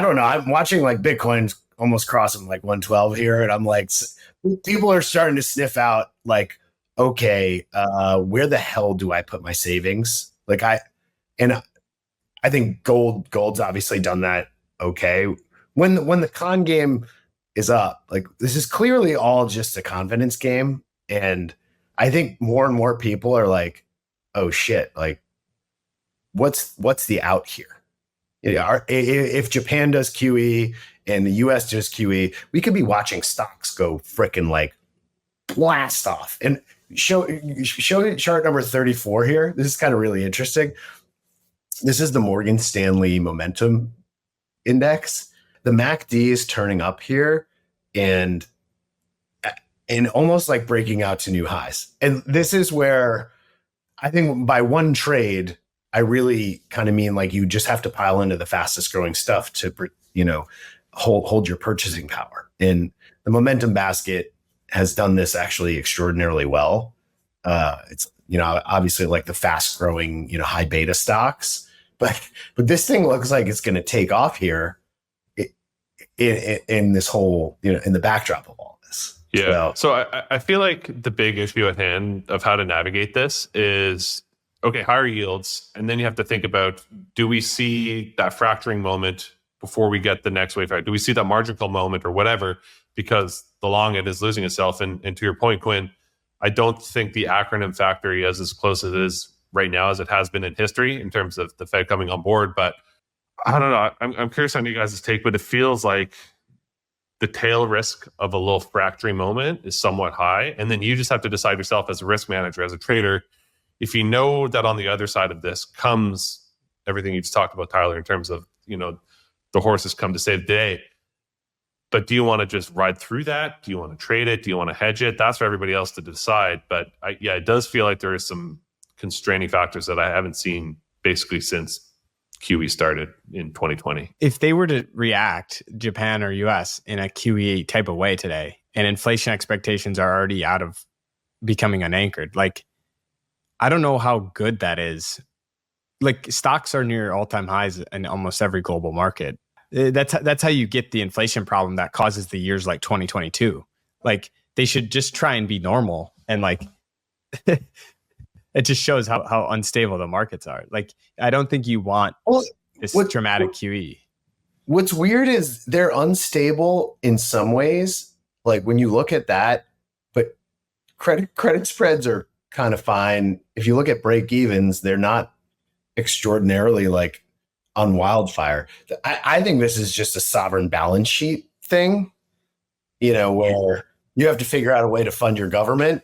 I don't know. I'm watching like Bitcoin's almost crossing like 112 here, and I'm like, people are starting to sniff out like, okay, where the hell do I put my savings? And I think gold's obviously done that okay. When the con game is up, like this is clearly all just a confidence game, and I think more and more people are like, oh shit, like what's the out here? If Japan does QE and the US does QE, we could be watching stocks go freaking like blast off. And show chart number 34 here. This is kind of really interesting. This is the Morgan Stanley Momentum Index. The MACD is turning up here and almost like breaking out to new highs. And this is where I think by one trade, I really kind of mean like you just have to pile into the fastest growing stuff to, hold your purchasing power. And the Momentum Basket has done this actually extraordinarily well. It's, obviously like the fast growing, high beta stocks, but this thing looks like it's going to take off here in this whole, in the backdrop of all this. Yeah. So I feel like the big issue at hand of how to navigate this is, okay, higher yields. And then you have to think about, do we see that fracturing moment before we get the next wave? Do we see that margin call moment or whatever? Because the long end is losing itself. And to your point, Quinn, I don't think the acronym factory is as close as it is right now as it has been in history in terms of the Fed coming on board. But I don't know. I'm curious on you guys' take, but it feels like the tail risk of a little fracturing moment is somewhat high. And then you just have to decide yourself as a risk manager, as a trader, if you know that on the other side of this comes everything you just talked about, Tyler, in terms of, the horses come to save the day. But do you want to just ride through that? Do you want to trade it? Do you want to hedge it? That's for everybody else to decide. But it does feel like there is some constraining factors that I haven't seen basically since QE started in 2020. If they were to react, Japan or US, in a QE type of way today, and inflation expectations are already out of becoming unanchored, like, I don't know how good that is. Like, stocks are near all-time highs in almost every global market. That's how you get the inflation problem that causes the years like 2022. Like, they should just try and be normal. And like, it just shows how unstable the markets are. Like, I don't think you want this dramatic QE. What's weird is they're unstable in some ways. Like when you look at that, but credit spreads are kind of fine. If you look at break evens, they're not extraordinarily like on wildfire. I think this is just a sovereign balance sheet thing, where you have to figure out a way to fund your government.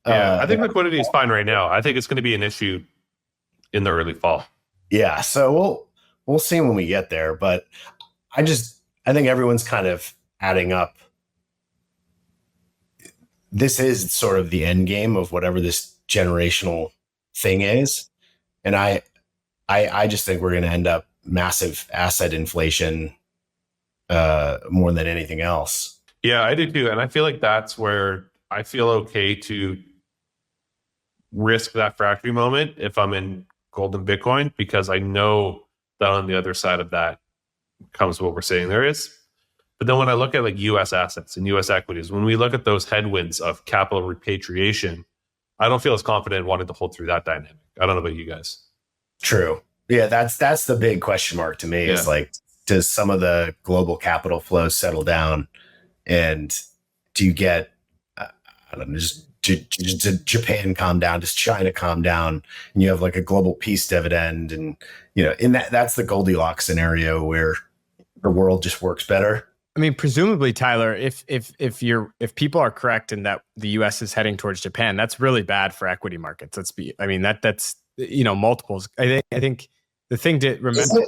Yeah, I think liquidity is fine right now. I think it's going to be an issue in the early fall. Yeah, so we'll see when we get there. But I think everyone's kind of adding up. This is sort of the end game of whatever this generational thing is. And I just think we're going to end up massive asset inflation more than anything else. Yeah, I do too. And I feel like that's where I feel okay to risk that fracturing moment if I'm in gold and Bitcoin, because I know that on the other side of that comes what we're saying there is. But then when I look at like US assets and US equities, when we look at those headwinds of capital repatriation, I don't feel as confident wanting to hold through that dynamic. I don't know about you guys. True. Yeah, that's the big question mark to me. Is like, does some of the global capital flows settle down, and do you get, I don't know, just Japan calm down, does China calm down, and you have like a global peace dividend, and in that's the Goldilocks scenario where the world just works better. I mean, presumably, Tyler, if people are correct in that the U.S. is heading towards Japan, that's really bad for equity markets. That's multiples. I think the thing to remember.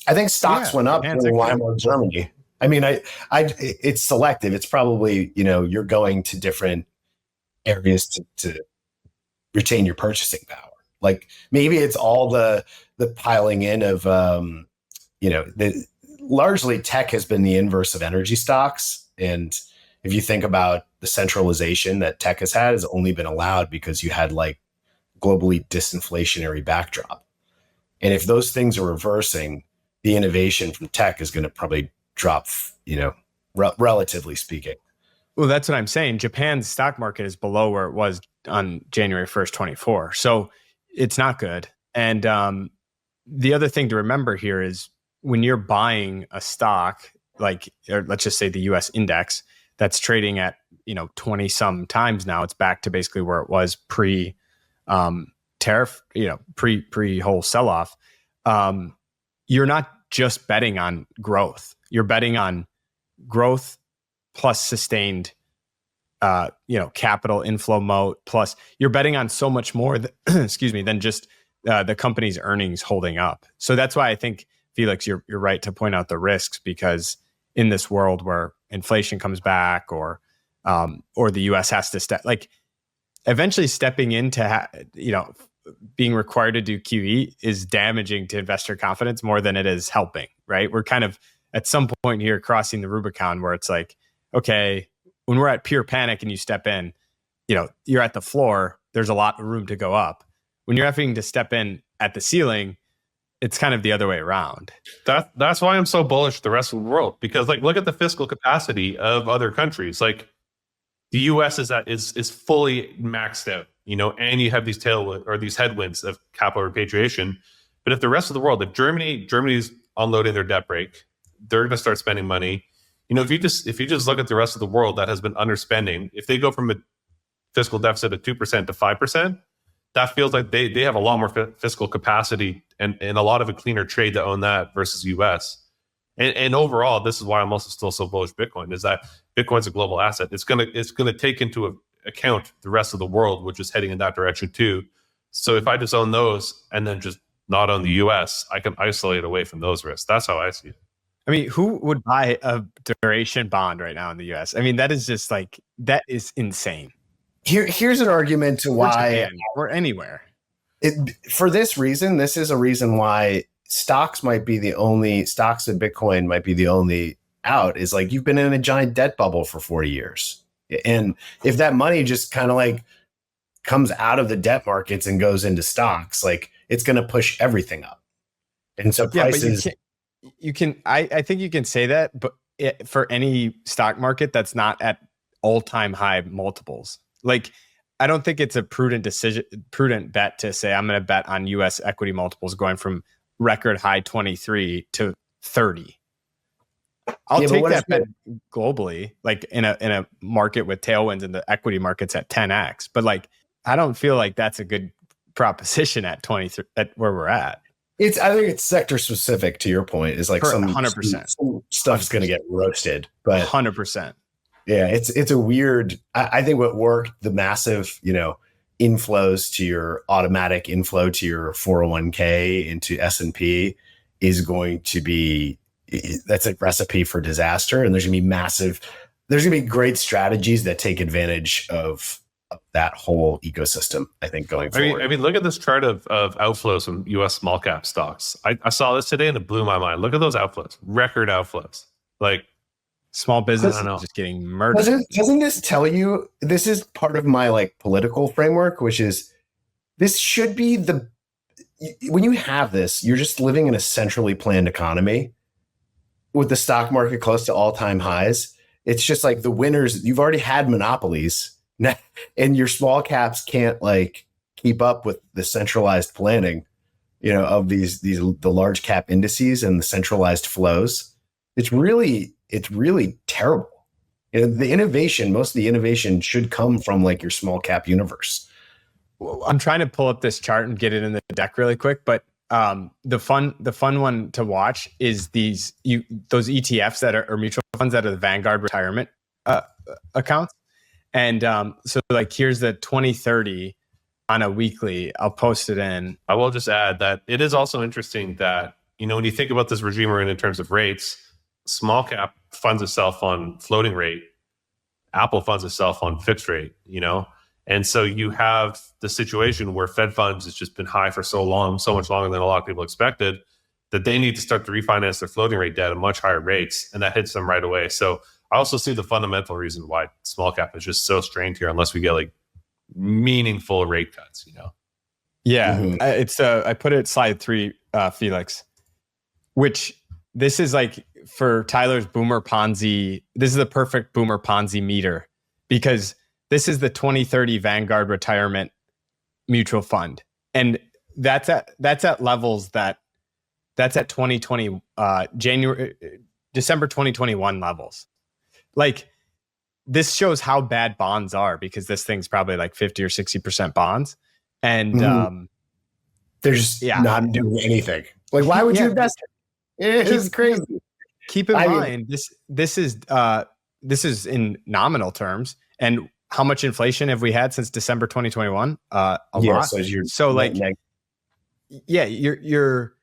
I think stocks went up in Weimar Germany. I mean, it's selective. It's probably you're going to different areas to retain your purchasing power. Like maybe it's all the piling in of largely tech has been the inverse of energy stocks. And if you think about the centralization that tech has only been allowed because you had like globally disinflationary backdrop. And if those things are reversing, the innovation from tech is going to probably drop, relatively speaking. Well, that's what I'm saying. Japan's stock market is below where it was on January 1st, 24. So it's not good. And the other thing to remember here is when you're buying a stock, or let's just say the US index that's trading at, 20 some times now, it's back to basically where it was pre tariff, pre whole sell off. You're not just betting on growth. You're betting on growth plus sustained, capital inflow mode. Plus, you're betting on so much more, than just the company's earnings holding up. So that's why I think, Felix, you're right to point out the risks, because in this world where inflation comes back, or the U.S. has to eventually stepping into, being required to do QE is damaging to investor confidence more than it is helping, right? We're kind of at some point here crossing the Rubicon where it's like, okay, when we're at pure panic and you step in, you're at the floor, there's a lot of room to go up. When you're having to step in at the ceiling, it's kind of the other way around. That's why I'm so bullish the rest of the world, because look at the fiscal capacity of other countries. The U.S. is fully maxed out, and you have these these headwinds of capital repatriation. But if the rest of the world, if Germany's unloading their debt brake, they're going to start spending money. If you just look at the rest of the world that has been underspending, if they go from a fiscal deficit of 2% to 5%, that feels like they have a lot more fiscal capacity and a lot of a cleaner trade to own that versus U.S. And overall, this is why I'm also still so bullish Bitcoin, is that Bitcoin's a global asset. It's gonna take into account the rest of the world, which is heading in that direction too. So if I just own those and then just not own the U.S., I can isolate away from those risks. That's how I see it. I mean, who would buy a duration bond right now in the U.S.? I mean, that is just that is insane. Here's an argument to why, or anywhere. For this reason, this is a reason why stocks and Bitcoin might be the only out, is you've been in a giant debt bubble for 40 years. And if that money just kind of comes out of the debt markets and goes into stocks, it's going to push everything up. And so prices. I think you can say that, but for any stock market that's not at all-time high multiples. I don't think it's a prudent bet to say I'm going to bet on U.S. equity multiples going from record high 23 to 30. I'll take that bet globally, in a market with tailwinds and the equity markets at 10x. But I don't feel like that's a good proposition at 23 at where we're at. I think it's sector specific. To your point, is some 100%. Some stuff's going to get roasted, but 100%. Yeah, it's a weird. I think what worked, the massive, inflows to your automatic inflow to your 401k into S&P is going to be, that's a recipe for disaster. And there's going to be great strategies that take advantage of that whole ecosystem, I think, going forward. I mean, look at this chart of outflows from U.S. small cap stocks. I saw this today and it blew my mind. Look at those outflows, record outflows. Small business just getting murdered. Doesn't this tell you, this is part of my political framework, which is this should be when you have this, you're just living in a centrally planned economy with the stock market close to all-time highs. It's just the winners, you've already had monopolies and your small caps can't keep up with the centralized planning, of the large cap indices and the centralized flows. It's really terrible. The innovation, most of the innovation should come from like your small cap universe. I'm trying to pull up this chart and get it in the deck really quick, but the fun one to watch is those ETFs that are mutual funds that are the Vanguard retirement accounts. And so like here's the 2030 on a weekly. I'll post it in. I will just add that it is also interesting that, when you think about this regime we're in terms of rates, small cap funds itself on floating rate, Apple funds itself on fixed rate, And so you have the situation where Fed funds has just been high for so long, so much longer than a lot of people expected, that they need to start to refinance their floating rate debt at much higher rates, and that hits them right away. So I also see the fundamental reason why small cap is just so strained here, unless we get like meaningful rate cuts, Yeah, it's I put it at slide 3, Felix. which this is like for Tyler's Boomer Ponzi. This is the perfect Boomer Ponzi meter because this is the 2030 Vanguard Retirement Mutual Fund. And that's at levels that's at 2020, December 2021 levels. Like this shows how bad bonds are because this thing's probably like 50 or 60% bonds. And they're just not doing anything. Like, why would you invest? It is crazy. Keep in mind, this is in nominal terms. And how much inflation have we had since December 2021? A lot. So like, your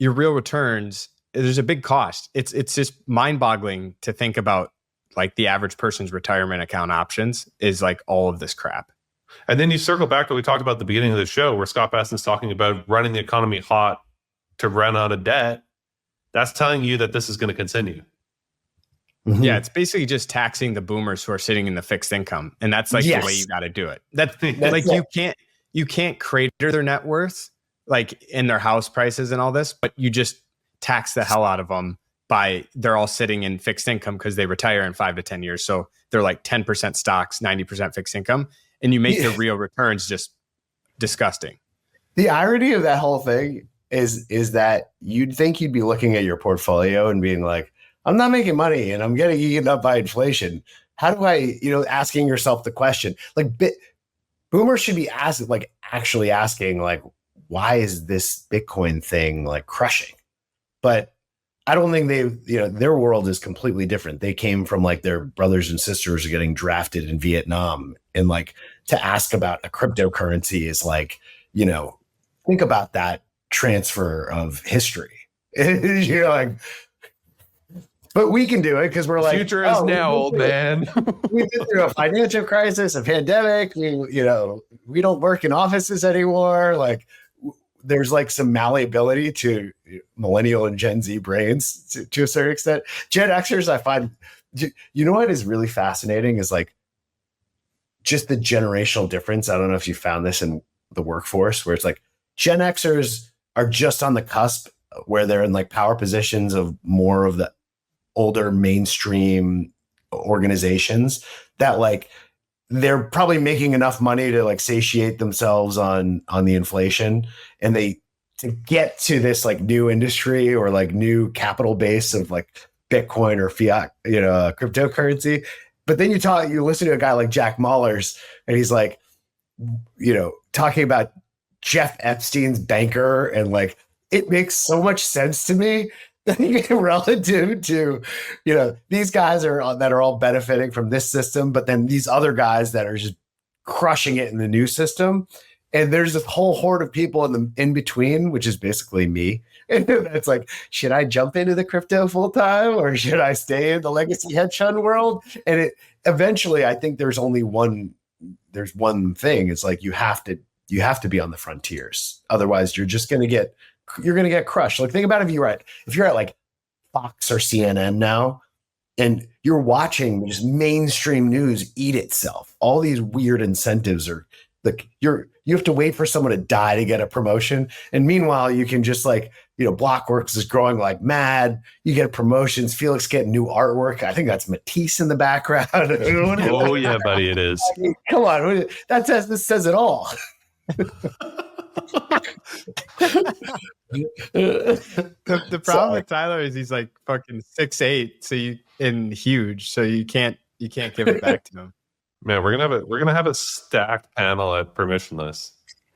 real returns, there's a big cost. It's just mind-boggling to think about like the average person's retirement account options is like all of this crap. And then you circle back to what we talked about at the beginning of the show where Scott Besson's talking about running the economy hot to run out of debt. That's telling you that this is going to continue. Mm-hmm. Yeah, it's basically just taxing the boomers who are sitting in the fixed income. And that's like the way you got to do it. That's like you can't crater their net worth like in their house prices and all this, but you just tax the hell out of them by they're all sitting in fixed income because they retire in 5 to 10 years. So they're like 10% stocks, 90% fixed income. And you make the real returns just disgusting. The irony of that whole thing is that you'd think you'd be looking at your portfolio and being like, I'm not making money and I'm getting eaten up by inflation. How do I, asking yourself the question, like boomers should be actually asking like, why is this Bitcoin thing like crushing? But I don't think their world is completely different. They came from like their brothers and sisters getting drafted in Vietnam, and like to ask about a cryptocurrency is like, think about that transfer of history. You're like, but we can do it because we're like, future is now, old man. We've been through a financial crisis, a pandemic. We don't work in offices anymore. Like, there's like some malleability to millennial and Gen Z brains to a certain extent. Gen Xers, I find, what is really fascinating is like just the generational difference. I don't know if you found this in the workforce where it's like Gen Xers are just on the cusp where they're in like power positions of more of the older mainstream organizations that like they're probably making enough money to like satiate themselves on the inflation, and to get to this like new industry or like new capital base of like Bitcoin or fiat, cryptocurrency. But then you listen to a guy like Jack Mallers and he's like, talking about Jeff Epstein's banker, and like, it makes so much sense to me relative to, these guys that are all benefiting from this system, but then these other guys that are just crushing it in the new system. And there's this whole horde of people in between, which is basically me. And it's like, should I jump into the crypto full time or should I stay in the legacy hedge fund world? And eventually I think there's one thing. It's like, you have to be on the frontiers. Otherwise you're going to get crushed. Like, think about if you're at like Fox or CNN now, and you're watching just mainstream news eat itself. All these weird incentives are like you have to wait for someone to die to get a promotion, and meanwhile you can just like Blockworks is growing like mad. You get promotions. Felix getting new artwork. I think that's Matisse in the background. Oh yeah, buddy, it is. Come on, this says it all. The problem with Tyler is he's like fucking 6'8", and huge, so you can't give it back to him. Man, we're gonna have a stacked panel at Permissionless,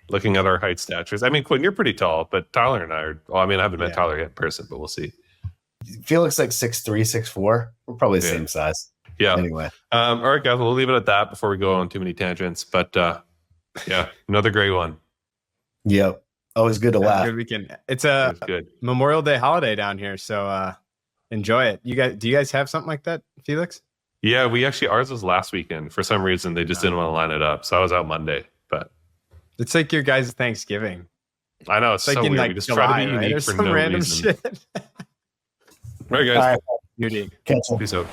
looking at our height statures. I mean, Quinn, you're pretty tall, but Tyler and I are. Well, I mean, I haven't met Tyler yet in person, but we'll see. Felix like 6'3", 6'4". We're probably the same size. Yeah. Anyway, all right, guys, we'll leave it at that before we go on too many tangents. But another great one. Yep. Always good to laugh. Good weekend. It's a Memorial Day holiday down here, so enjoy it. Do you guys have something like that, Felix? Yeah, ours was last weekend. For some reason, they just didn't want to line it up, so I was out Monday. But it's like your guys' Thanksgiving. I know, it's like so weird. Like we just July, try to be unique for no random reason. Shit. All right, guys. Unique. Catch you. Peace out.